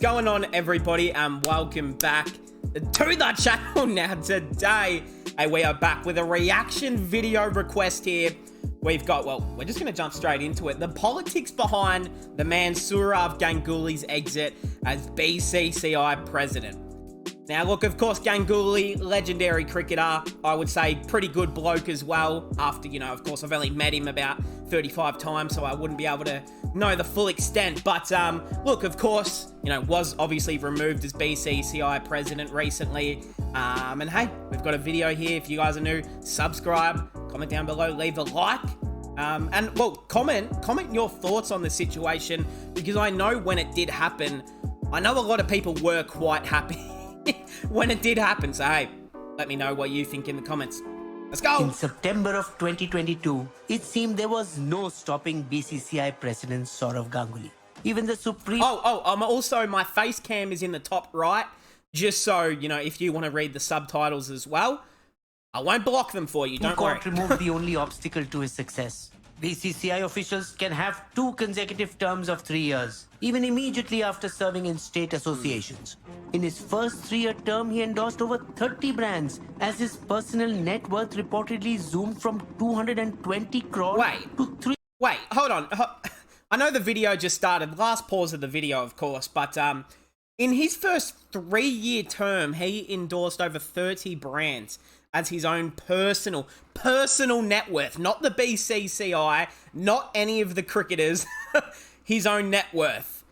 going on, everybody, and welcome back to the channel. Now today we are back with a reaction video request here. We've got, well, we're just going to jump straight into it. The politics behind the man Sourav Ganguly's exit as BCCI President. Now, look, of course, Ganguly, legendary cricketer, I would say pretty good bloke as well. After, you know, of course, I've only met him about 35 times, so I wouldn't be able to know the full extent. But, look, of course, you know, was obviously removed as BCCI President recently. And hey, we've got a video here. If you guys are new, subscribe, comment down below, leave a like. And, well, comment your thoughts on the situation, because I know when it did happen, I know a lot of people were quite happy when it did happen. So hey, let me know what you think in the comments. Let's go. In September of 2022, it seemed there was no stopping BCCI President Sourav Ganguly. Even the Supreme... Also, my face cam is in the top right, just so, you know, if you want to read the subtitles as well, I won't block them for you, don't worry. Court removed the only obstacle to his success. BCCI officials can have 2 consecutive terms of 3 years, even immediately after serving in state associations. In his first 3-year term, he endorsed over 30 brands, as his personal net worth reportedly zoomed from 220 crore to 3... Wait, hold on. I know the video just started. Last pause of the video, of course, but in his first 3-year term, he endorsed over 30 brands as his own personal net worth, not the BCCI, not any of the cricketers, his own net worth.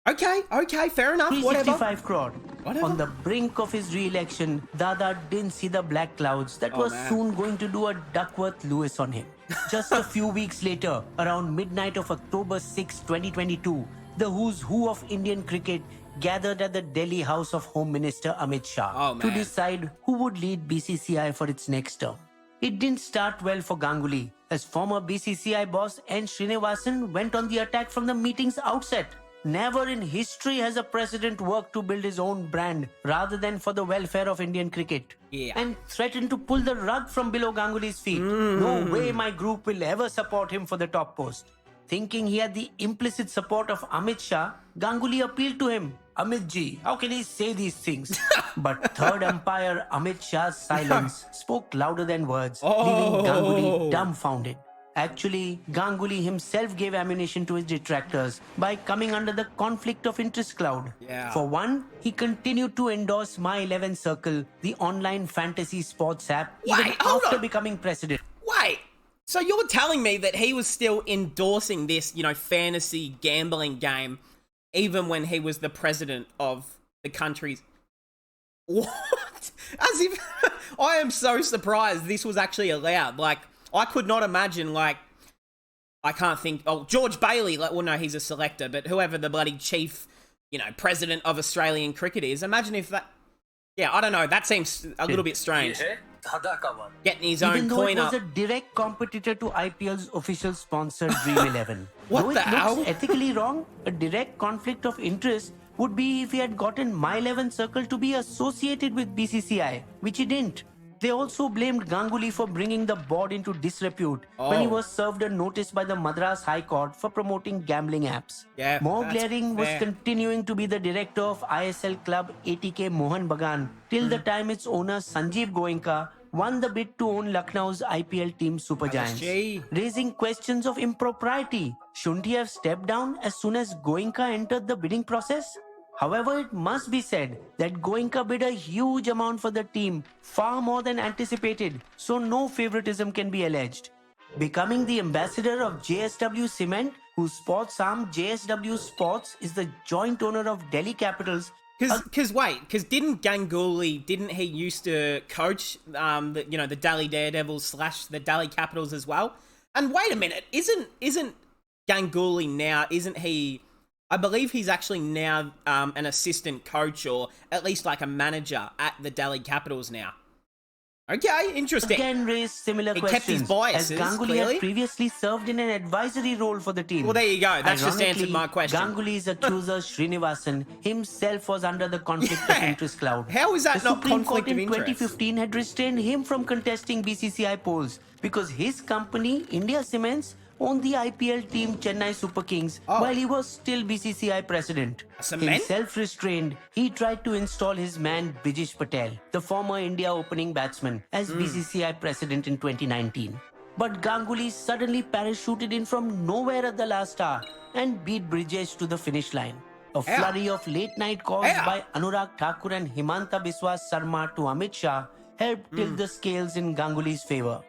Okay, fair enough, whatever. 365 crore. Whatever. On the brink of his re-election, Dada didn't see the black clouds that were soon going to do a Duckworth-Lewis on him. Just a few weeks later, around midnight of October 6, 2022, the who's who of Indian cricket gathered at the Delhi House of Home Minister Amit Shah to decide who would lead BCCI for its next term. It didn't start well for Ganguly, as former BCCI boss N. Srinivasan went on the attack from the meeting's outset. Never in history has a president worked to build his own brand rather than for the welfare of Indian cricket. And threatened to pull the rug from below Ganguly's feet. No way my group will ever support him for the top post. Thinking he had the implicit support of Amit Shah, Ganguly appealed to him. Amit ji, how can he say these things? But third umpire Amit Shah's silence spoke louder than words, leaving Ganguly dumbfounded. Actually, Ganguly himself gave ammunition to his detractors by coming under the conflict of interest cloud. For one, he continued to endorse My 11 Circle, the online fantasy sports app, even after becoming president. Wait, so you're telling me that he was still endorsing this, you know, fantasy gambling game even when he was the president of the country's... What? As if... I am so surprised this was actually allowed. Like, I could not imagine, like, I can't think... Oh, George Bailey, like, well, no, he's a selector, but whoever the bloody chief, you know, president of Australian cricket is, imagine if that... Yeah, I don't know, that seems a little bit strange. Getting his own coin up. Even though it was a direct competitor to IPL's official sponsor Dream 11. What the hell? Looks ethically wrong, a direct conflict of interest would be if he had gotten My 11 Circle to be associated with BCCI, which he didn't. They also blamed Ganguly for bringing the board into disrepute when he was served a notice by the Madras High Court for promoting gambling apps. More glaring was continuing to be the director of ISL club ATK Mohan Bagan till the time its owner Sanjeev Goenka won the bid to own Lucknow's IPL team Super Giants, raising questions of impropriety. Shouldn't he have stepped down as soon as Goenka entered the bidding process? However, it must be said that Goenka bid a huge amount for the team, far more than anticipated, so no favoritism can be alleged. Becoming the ambassador of JSW Cement, whose sports arm JSW Sports is the joint owner of Delhi Capitals. Because didn't he used to coach, the Delhi Daredevils / the Delhi Capitals as well? And wait a minute, isn't Ganguly now, isn't he... I believe he's actually now an assistant coach, or at least like a manager at the Delhi Capitals now. Okay, interesting. Again raised similar questions. Kept his biases, as Ganguly clearly had previously served in an advisory role for the team. Well, there you go. That's just answered my question. Ganguly's accuser Srinivasan himself was under the conflict of interest cloud. How is that not conflict of interest? The Supreme Court in 2015 had restrained him from contesting BCCI polls because his company, India Cements, owned the IPL team Chennai Super Kings while he was still BCCI president. In self-restraint, he tried to install his man Brijesh Patel, the former India opening batsman, as BCCI president in 2019. But Ganguly suddenly parachuted in from nowhere at the last hour and beat Brijesh to the finish line. A flurry of late-night calls by Anurag Thakur and Himanta Biswa Sarma to Amit Shah helped tilt the scales in Ganguly's favor.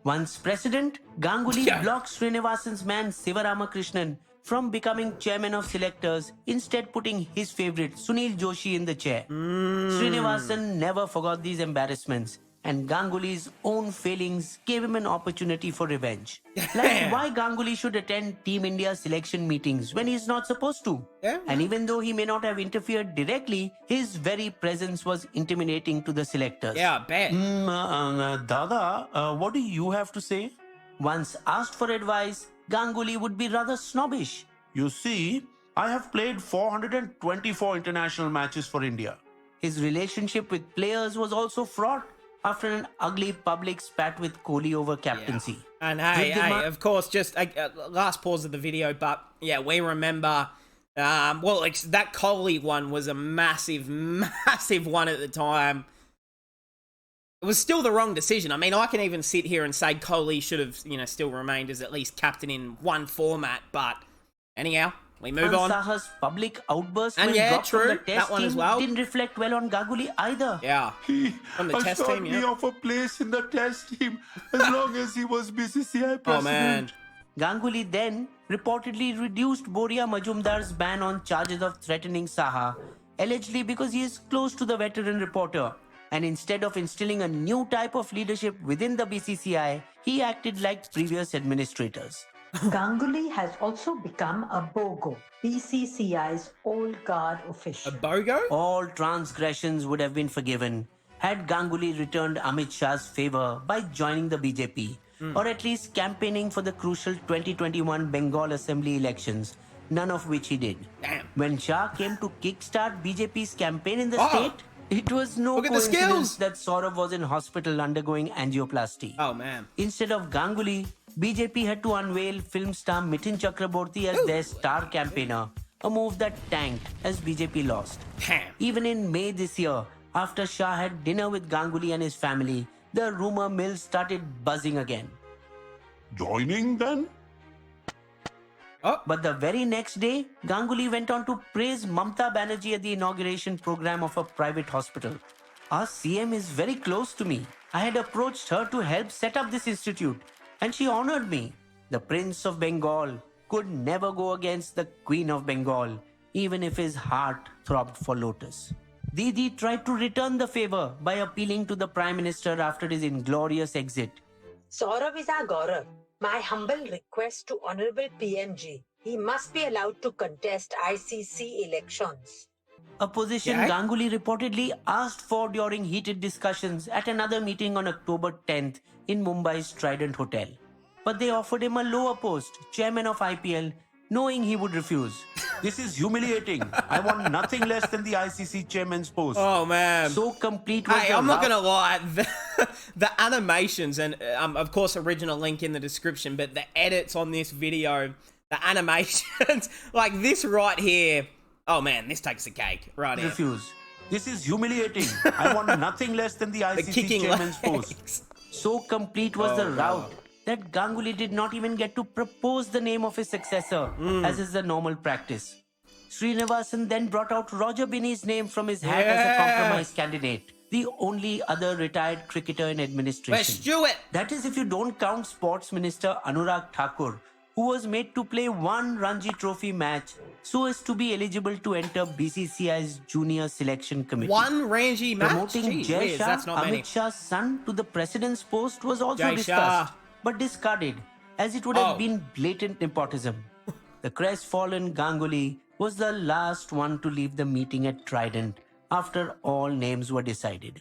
Once president, Ganguly blocked Srinivasan's man Sivaramakrishnan from becoming chairman of selectors, instead putting his favorite Sunil Joshi in the chair. Srinivasan never forgot these embarrassments, and Ganguly's own failings gave him an opportunity for revenge. Like why Ganguly should attend Team India selection meetings when he's not supposed to. And even though he may not have interfered directly, his very presence was intimidating to the selectors. Yeah, I bet. Dada, what do you have to say? Once asked for advice, Ganguly would be rather snobbish. You see, I have played 424 international matches for India. His relationship with players was also fraught after an ugly public spat with Kohli over captaincy. And of course, just last pause of the video, but yeah, we remember, that Kohli one was a massive, massive one at the time. It was still the wrong decision. I mean, I can even sit here and say Kohli should have, still remained as at least captain in one format, but anyhow, we move on. Saha's public outburst and when dropped from the that test one team as well. Didn't reflect well on Ganguly either. Yeah, From the test team, me off a place in the test team as long as he was BCCI president. Oh man. Ganguly then reportedly reduced Boria Majumdar's ban on charges of threatening Saha, allegedly because he is close to the veteran reporter. And instead of instilling a new type of leadership within the BCCI, he acted like previous administrators. Ganguly has also become a BOGO, BCCI's old guard official. A BOGO? All transgressions would have been forgiven had Ganguly returned Amit Shah's favor by joining the BJP, or at least campaigning for the crucial 2021 Bengal Assembly elections, none of which he did. Damn. When Shah came to kickstart BJP's campaign in the state, it was no coincidence that Sourav was in hospital undergoing angioplasty. Oh man. Instead of Ganguly, BJP had to unveil film star Mithun Chakraborty as their star campaigner, a move that tanked as BJP lost. Damn. Even in May this year, after Shah had dinner with Ganguly and his family, the rumor mill started buzzing again. Joining then? But the very next day, Ganguly went on to praise Mamta Banerjee at the inauguration program of a private hospital. Our CM is very close to me. I had approached her to help set up this institute, and she honored me. The Prince of Bengal could never go against the Queen of Bengal, even if his heart throbbed for Lotus. Didi tried to return the favor by appealing to the Prime Minister after his inglorious exit. Sourav is our Gaurav. My humble request to Honorable PMG, he must be allowed to contest ICC elections. A position Ganguly reportedly asked for during heated discussions at another meeting on October 10th in Mumbai's Trident Hotel. But they offered him a lower post, chairman of IPL, knowing he would refuse. This is humiliating. I want nothing less than the ICC chairman's post. Oh man. So complete was I'm not gonna lie, the animations, and of course original link in the description, but the edits on this video, the animations, like this right here, oh man, this takes the cake right here. Refuse. This is humiliating. I want nothing less than the ICC chairman's post. So complete was the rout that Ganguly did not even get to propose the name of his successor, as is the normal practice. Srinivasan then brought out Roger Binney's name from his hat as a compromise candidate, the only other retired cricketer in administration. Where's Stewart? That is if you don't count Sports Minister Anurag Thakur, who was made to play one Ranji Trophy match so as to be eligible to enter BCCI's junior selection committee. One Ranji match? Promoting Jai Shah, Amit Shah's son, to the president's post was also discussed, but discarded, as it would have been blatant nepotism. The crestfallen Ganguly was the last one to leave the meeting at Trident after all names were decided.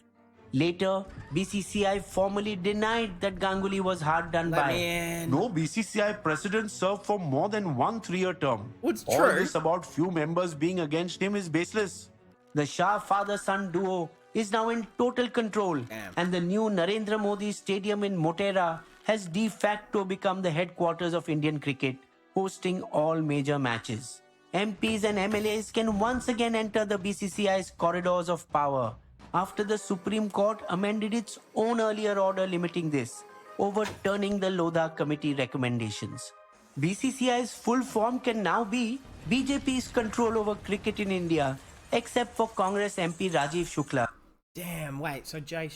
Later, BCCI formally denied that Ganguly was hard done by. No BCCI president served for more than one 3-year term. What's All true? this about few members being against him is baseless. The Shah father-son duo is now in total control, and the new Narendra Modi Stadium in Motera has de facto become the headquarters of Indian cricket, hosting all major matches. MPs and MLAs can once again enter the BCCI's corridors of power after the Supreme Court amended its own earlier order limiting this, overturning the Lodha Committee recommendations. BCCI's full form can now be BJP's control over cricket in India, except for Congress MP Rajiv Shukla. Damn, wait, so Jay...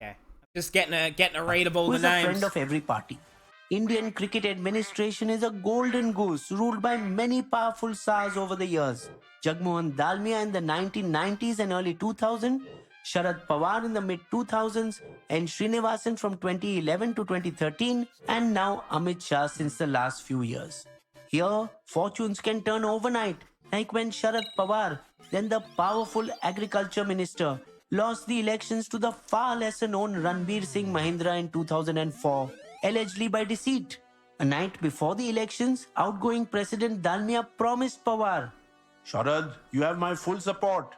Okay. Just getting a read of all who the is names. A friend of every party. Indian cricket administration is a golden goose ruled by many powerful Tsars over the years. Jagmohan Dalmia in the 1990s and early 2000s, Sharad Pawar in the mid-2000s, and Srinivasan from 2011 to 2013, and now Amit Shah since the last few years. Here, fortunes can turn overnight, like when Sharad Pawar, then the powerful agriculture minister, lost the elections to the far lesser known Ranbir Singh Mahindra in 2004, allegedly by deceit. A night before the elections, outgoing President Dalmia promised Pawar, Sharad, you have my full support.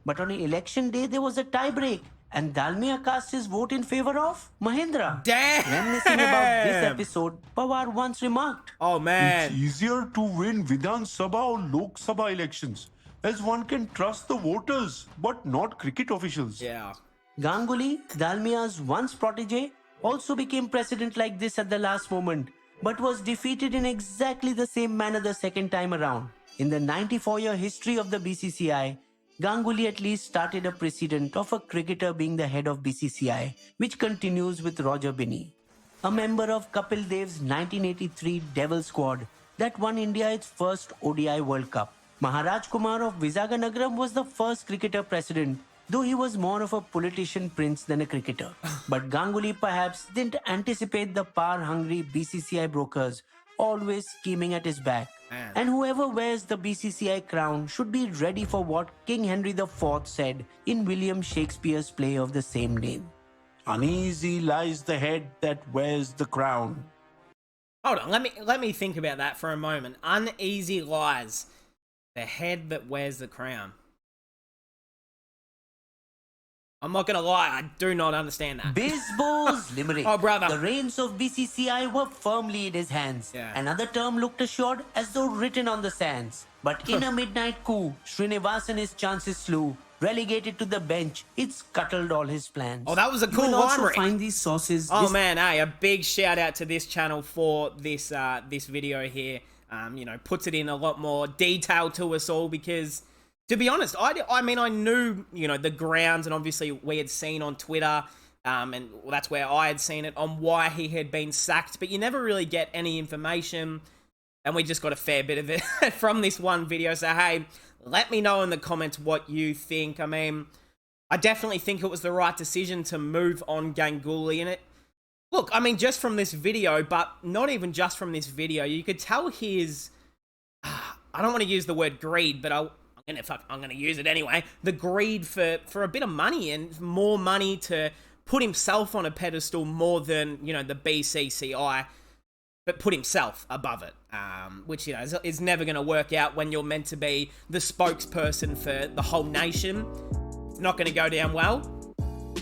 But on election day, there was a tie-break, and Dalmia cast his vote in favor of Mahindra. Damn! Reminiscing about this episode, Pawar once remarked, Oh man. It's easier to win Vidhan Sabha or Lok Sabha elections, as one can trust the voters, but not cricket officials. Yeah. Ganguly, Dalmia's once protege, also became president like this at the last moment, but was defeated in exactly the same manner the second time around. In the 94-year history of the BCCI, Ganguly at least started a precedent of a cricketer being the head of BCCI, which continues with Roger Binney, a member of Kapil Dev's 1983 Devil squad that won India its first ODI World Cup. Maharaj Kumar of Visaganagaram was the first cricketer president, though he was more of a politician prince than a cricketer. But Ganguly perhaps didn't anticipate the power-hungry BCCI brokers always scheming at his back. Man. And whoever wears the BCCI crown should be ready for what King Henry IV said in William Shakespeare's play of the same name. Uneasy lies the head that wears the crown. Hold on, let me think about that for a moment. Uneasy lies the head that wears the crown. I'm not gonna lie, I do not understand that. Baseball's limerick. Oh, brother. The reins of BCCI were firmly in his hands. Yeah. Another term looked assured as though written on the sands. But in a midnight coup, Srinivasan his chances slew. Relegated to the bench, it scuttled all his plans. Oh, that was a cool You will also limerick. find these sources. Oh man, hey, a big shout out to this channel for this this video here. You know, puts it in a lot more detail to us all because, to be honest, I mean, I knew, you know, the grounds, and obviously we had seen on Twitter, and that's where I had seen it, on why he had been sacked, but you never really get any information, and we just got a fair bit of it from this one video. So hey, let me know in the comments what you think. I mean, I definitely think it was the right decision to move on Ganguly, and it, look, I mean, just from this video, but not even just from this video, you could tell his, I don't want to use the word greed, but I'm gonna use it anyway. The greed for a bit of money, and more money to put himself on a pedestal more than, you know, the BCCI, but put himself above it, which, you know, is never going to work out when you're meant to be the spokesperson for the whole nation. It's not going to go down well,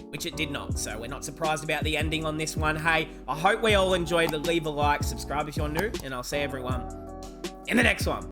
which it did not. So we're not surprised about the ending on this one. Hey, I hope we all enjoyed. Leave a like, subscribe if you're new, and I'll see everyone in the next one.